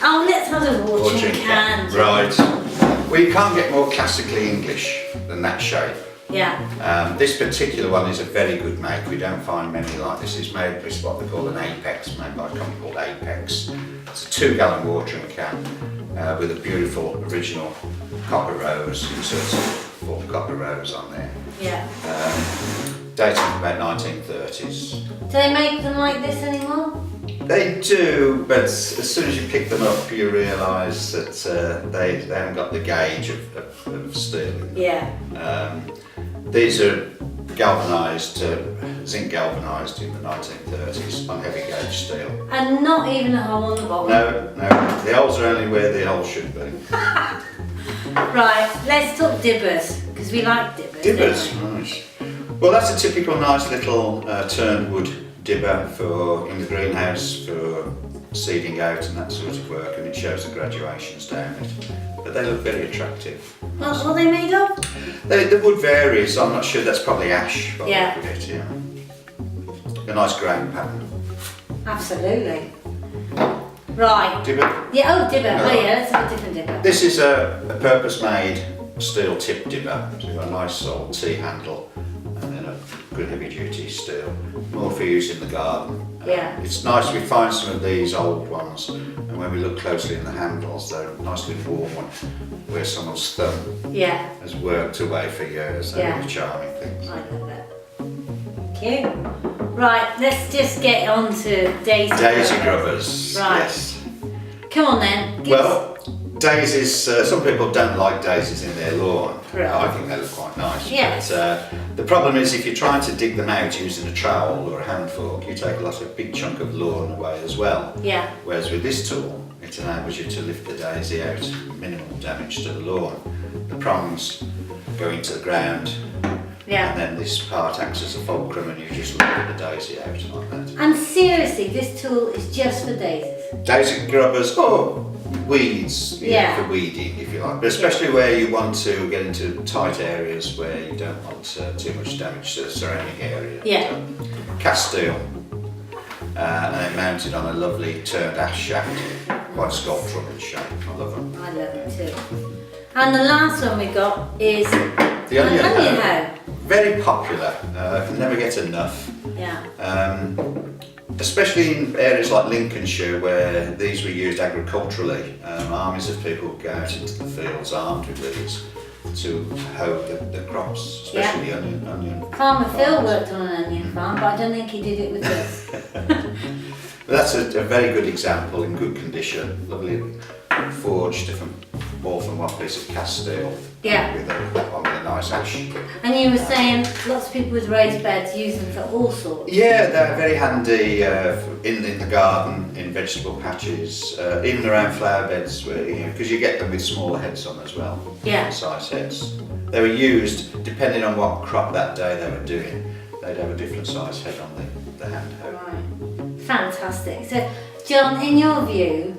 Oh, let's have a watering can. Right. Well, you can't get more classically English than that shape. Yeah. This particular one is a very good make. We don't find many like this. It's what they call an Apex, made by a company called Apex. It's a 2-gallon watering can with a beautiful original copper rose, inserts of 4 copper rose on there. Yeah. Dating from about 1930s. Do they make them like this anymore? They do, but as soon as you pick them up, you realise that they haven't got the gauge of steel. Yeah. These are galvanised, zinc galvanised in the 1930s on heavy gauge steel. And not even a hole on the bottom. No, the holes are only where the holes should be. Right, let's talk dibbers, because we like dibbers. Dibbers, don't we? right. Well, that's a typical nice little turned wood dibber for in the greenhouse for seeding out and that sort of work, and it shows the graduations down it. But they look very attractive. What are they made of? The wood varies. I'm not sure. That's probably ash. By Yeah. the look of it, yeah. A nice grain pattern. Absolutely. Right. Dibber. Yeah, oh, dibber. No. Oh, yeah, let's have a different dibber. This is a purpose-made steel tip dibber. So you've got a nice old T-handle and then a good heavy-duty steel. More for use in the garden. Yeah. It's nice. We find some of these old ones, and when we look closely in the handles, they're a nice little warm one, where someone's thumb Yeah, has worked away for years. They're Yeah. really charming things. I love that. Thank you. Right, let's just get on to daisy Daisy grubbers. Right. Yes. Come on then. Give us- Well, daisies, some people don't like daisies in their lawn. Right. I think they look quite nice. Yes. But the problem is if you're trying to dig them out using a trowel or a hand fork, you take a big chunk of lawn away as well. Yeah. Whereas with this tool, it enables you to lift the daisy out, minimal damage to the lawn. The prongs go into the ground, and Yeah. then this part acts as a fulcrum, and you just lift the daisy out like that. And seriously, this tool is just for daisies. Daisy grubbers, or weeds, Yeah. for weeding if you like, but especially where you want to get into tight areas where you don't want too much damage to the surrounding area. Yeah. Cast steel, and then mounted on a lovely turned ash shaft, quite sculptural in shape. I love them. I love it too. And the last one we got is The onion an onion hoe. hoe. Very popular, can never get enough. Yeah. Especially in areas like Lincolnshire where these were used agriculturally. Armies of people would go out into the fields armed with these to hoe the crops, especially the onion. Farmer Phil farms. worked on an onion farm, but I don't think he did it with this. But that's a very good example in good condition, lovely forged from all from one piece of cast steel. Yeah. With a nice ash. And you were saying lots of people with raised beds use them for all sorts. Yeah, they're very handy in the garden, in vegetable patches, even around flower beds, where because you get them with smaller heads on as well. Yeah. Different size heads. They were used depending on what crop that day they were doing. They'd have a different size head on the hand hoe. Right. Fantastic. So, John, in your view,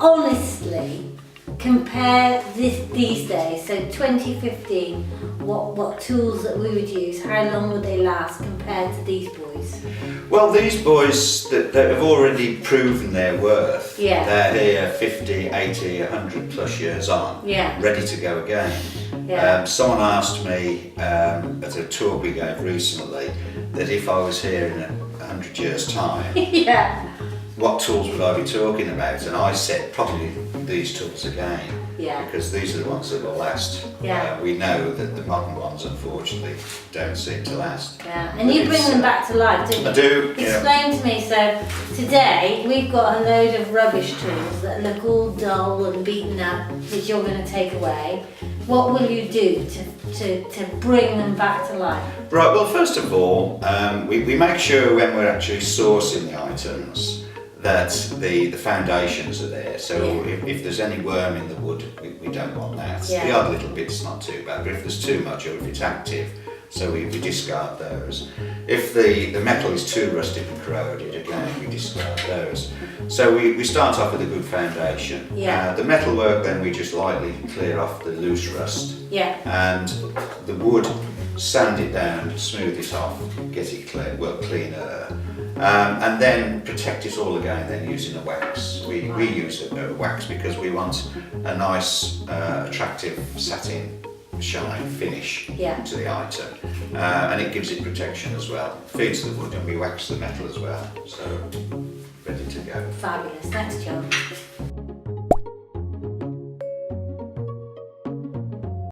honestly, compare these days, so 2015, what tools that we would use, how long would they last compared to these boys? Well, these boys that have already proven their worth. Yeah. They're here 50, 80, 100 plus years on. Yeah. Ready to go again. Yeah. Someone asked me at a tour we gave recently that if I was here in 100 years' time, Yeah. what tools would I be talking about? And I said probably these tools again. Yeah. Because these are the ones that will last. Yeah. We know that the modern ones unfortunately don't seem to last. Yeah, and But you bring it's, them back to life, don't you? I do, yeah. Explain to me, so today we've got a load of rubbish tools that look all dull and beaten up, which you're going to take away. What will you do to bring them back to life? Right, well first of all, we make sure when we're actually sourcing the items that the foundations are there. So Yeah. if there's any worm in the wood, we don't want that. Yeah. The odd little bit's not too bad, but if there's too much or if it's active, so we discard those. If the metal is too rusted and corroded, again we discard those. So we start off with a good foundation. Yeah. The metalwork then we just lightly clear off the loose rust. Yeah. And the wood sand it down, smooth it off, get it clear, well, cleaner, and then protect it all again then using a wax. We use a wax because we want a nice, attractive satin shine finish Yeah. to the item, and it gives it protection as well. Feeds the wood and we wax the metal as well, so ready to go. Fabulous. Thanks, John.